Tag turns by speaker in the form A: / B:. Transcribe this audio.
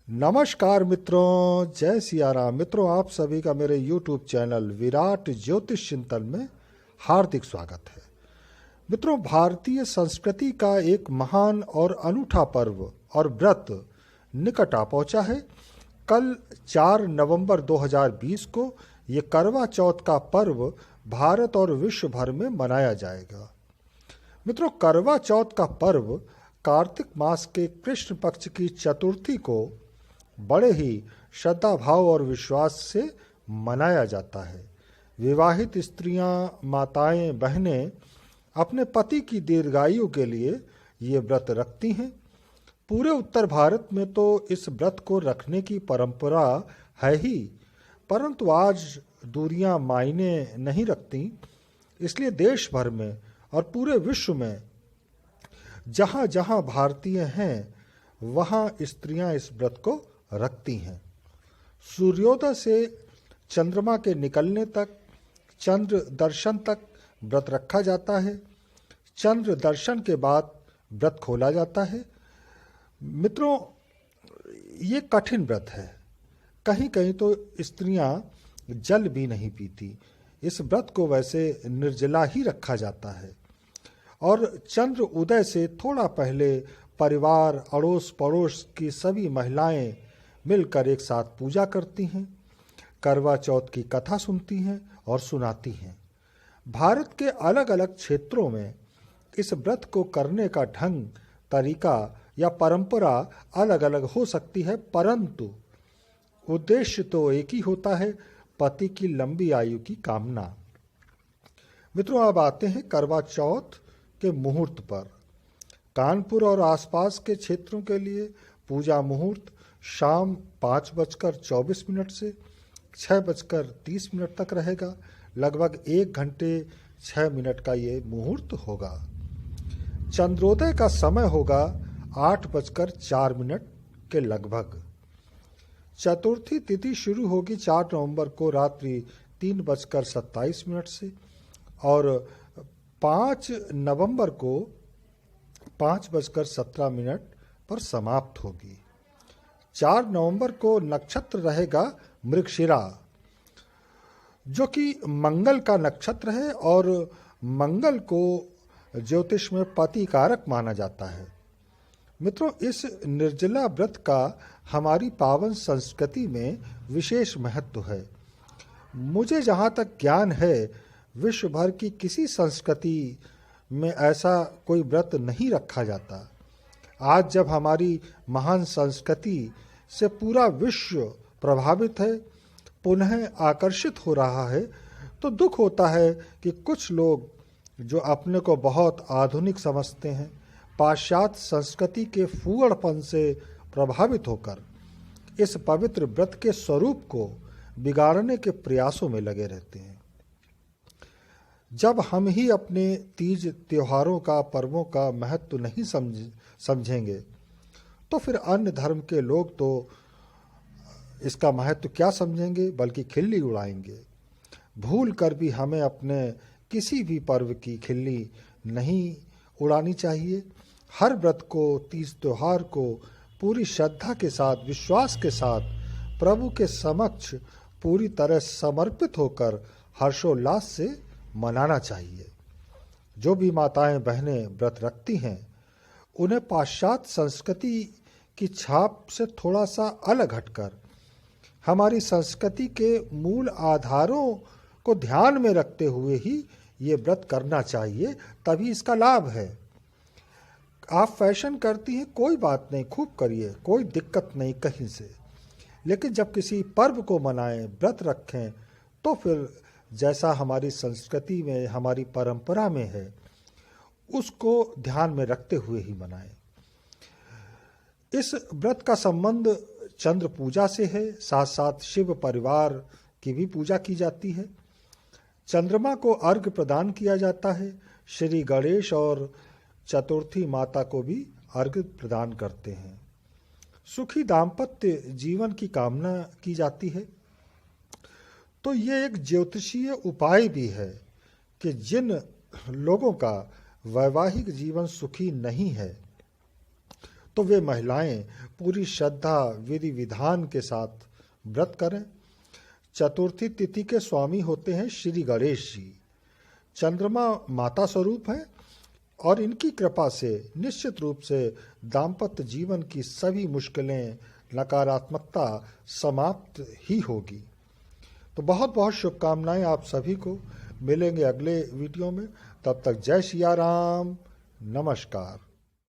A: नमस्कार मित्रों, जय सिया राम। मित्रों, आप सभी का मेरे YouTube चैनल विराट ज्योतिष चिंतन में हार्दिक स्वागत है। मित्रों, भारतीय संस्कृति का एक महान और अनूठा पर्व और व्रत निकट आ पहुंचा है। कल 4 नवंबर 2020 को ये करवा चौथ का पर्व भारत और विश्व भर में मनाया जाएगा। मित्रों, करवा चौथ का पर्व कार्तिक मास के कृष्ण पक्ष की चतुर्थी को बड़े ही श्रद्धा भाव और विश्वास से मनाया जाता है। विवाहित स्त्रियां, माताएं, बहनें अपने पति की दीर्घायु के लिए ये व्रत रखती हैं। पूरे उत्तर भारत में तो इस व्रत को रखने की परंपरा है ही, परंतु आज दूरियां मायने नहीं रखती, इसलिए देश भर में और पूरे विश्व में जहाँ जहाँ भारतीय हैं वहाँ स्त्रियां इस व्रत को रखती हैं। सूर्योदय से चंद्रमा के निकलने तक, चंद्र दर्शन तक व्रत रखा जाता है। चंद्र दर्शन के बाद व्रत खोला जाता है। मित्रों, ये कठिन व्रत है। कहीं कहीं तो स्त्रियां जल भी नहीं पीती। इस व्रत को वैसे निर्जला ही रखा जाता है और चंद्र उदय से थोड़ा पहले परिवार, अड़ोस पड़ोस की सभी महिलाएं मिलकर एक साथ पूजा करती हैं, करवा चौथ की कथा सुनती हैं और सुनाती हैं। भारत के अलग अलग क्षेत्रों में इस व्रत को करने का ढंग, तरीका या परंपरा अलग अलग हो सकती है, परंतु उद्देश्य तो एक ही होता है, पति की लंबी आयु की कामना। मित्रों, अब आते हैं करवा चौथ के मुहूर्त पर। कानपुर और आसपास के क्षेत्रों के लिए पूजा मुहूर्त शाम 5:24 से 6:30 तक रहेगा। लगभग 1 घंटे 6 मिनट का ये मुहूर्त होगा। चंद्रोदय का समय होगा 8:04 के लगभग। चतुर्थी तिथि शुरू होगी 4 नवंबर को रात्रि 3:27 से और 5 नवंबर को 5:17 पर समाप्त होगी। 4 नवंबर को नक्षत्र रहेगा मृगशिरा, जो कि मंगल का नक्षत्र है और मंगल को ज्योतिष में पति कारक माना जाता है। मित्रों, इस निर्जला व्रत का हमारी पावन संस्कृति में विशेष महत्व है। मुझे जहाँ तक ज्ञान है, विश्व भर की किसी संस्कृति में ऐसा कोई व्रत नहीं रखा जाता। आज जब हमारी महान संस्कृति से पूरा विश्व प्रभावित है, पुनः आकर्षित हो रहा है, तो दुख होता है कि कुछ लोग जो अपने को बहुत आधुनिक समझते हैं, पाश्चात्य संस्कृति के फूहड़पन से प्रभावित होकर इस पवित्र व्रत के स्वरूप को बिगाड़ने के प्रयासों में लगे रहते हैं। जब हम ही अपने तीज त्योहारों का, पर्वों का महत्व नहीं समझेंगे, तो फिर अन्य धर्म के लोग तो इसका महत्व क्या समझेंगे, बल्कि खिल्ली उड़ाएंगे। भूल कर भी हमें अपने किसी भी पर्व की खिल्ली नहीं उड़ानी चाहिए। हर व्रत को, तीज त्योहार को पूरी श्रद्धा के साथ, विश्वास के साथ प्रभु के समक्ष पूरी तरह समर्पित होकर हर्षोल्लास से मनाना चाहिए। जो भी माताएं, बहनें व्रत रखती हैं, उन्हें पाश्चात्य संस्कृति की छाप से थोड़ा सा अलग हटकर हमारी संस्कृति के मूल आधारों को ध्यान में रखते हुए ही ये व्रत करना चाहिए, तभी इसका लाभ है। आप फैशन करती हैं, कोई बात नहीं, खूब करिए, कोई दिक्कत नहीं कहीं से, लेकिन जब किसी पर्व को मनाएं, व्रत रखें, तो फिर जैसा हमारी संस्कृति में, हमारी परंपरा में है, उसको ध्यान में रखते हुए ही मनाएं। इस व्रत का संबंध चंद्र पूजा से है, साथ साथ शिव परिवार की भी पूजा की जाती है। चंद्रमा को अर्घ्य प्रदान किया जाता है। श्री गणेश और चतुर्थी माता को भी अर्घ्य प्रदान करते हैं। सुखी दाम्पत्य जीवन की कामना की जाती है। तो ये एक ज्योतिषीय उपाय भी है कि जिन लोगों का वैवाहिक जीवन सुखी नहीं है, तो वे महिलाएं पूरी श्रद्धा विधि विधान के साथ व्रत करें। चतुर्थी तिथि के स्वामी होते हैं श्री गणेश जी। चंद्रमा माता स्वरूप है और इनकी कृपा से निश्चित रूप से दाम्पत्य जीवन की सभी मुश्किलें, नकारात्मकता समाप्त ही होगी। तो बहुत बहुत शुभकामनाएं आप सभी को। मिलेंगे अगले वीडियो में, तब तक जय सिया राम, नमस्कार।